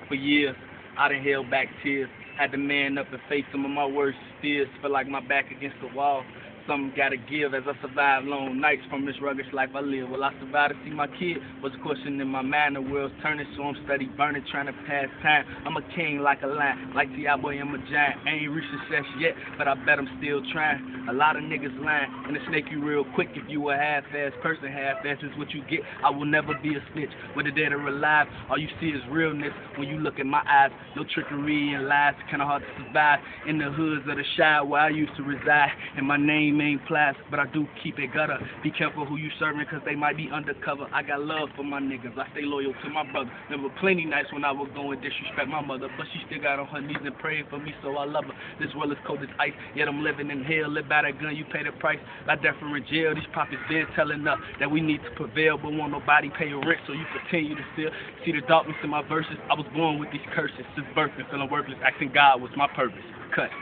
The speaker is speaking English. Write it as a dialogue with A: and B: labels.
A: For years, I done held back tears. Had to man up and face some of my worst fears. Feel like my back against the wall. Something gotta give as I survive long nights from this rugged life I live. Will I survive to see my kid? Was a question in my mind. The world's turning, so I'm steady burning, trying to pass time. I'm a king like a lion, like T.I. Boy, I'm a giant. I ain't reached success yet, but I bet I'm still trying. A lot of niggas lying, and it snake you real quick if you a half-ass person. Half-ass is what you get. I will never be a snitch, whether dead or alive. All you see is realness when you look in my eyes. No trickery and lies, kinda hard to survive in the hoods of the shy where I used to reside. And my name ain't Plas, but I do keep it gutter. Be careful who you serving, cause they might be undercover. I got love for my niggas, I stay loyal to my brother. Remember plenty nights when I would go and disrespect my mother, but she still got on her knees and praying for me, so I love her. This world is cold as ice, yet I'm living in hell. Live by that gun, you pay the price. Like death in jail, these prophets been telling us that we need to prevail, but won't nobody pay your rent, so you continue to steal. See the darkness in my verses, I was born with these curses. Since birth and feeling worthless, asking God what's my purpose. Cut.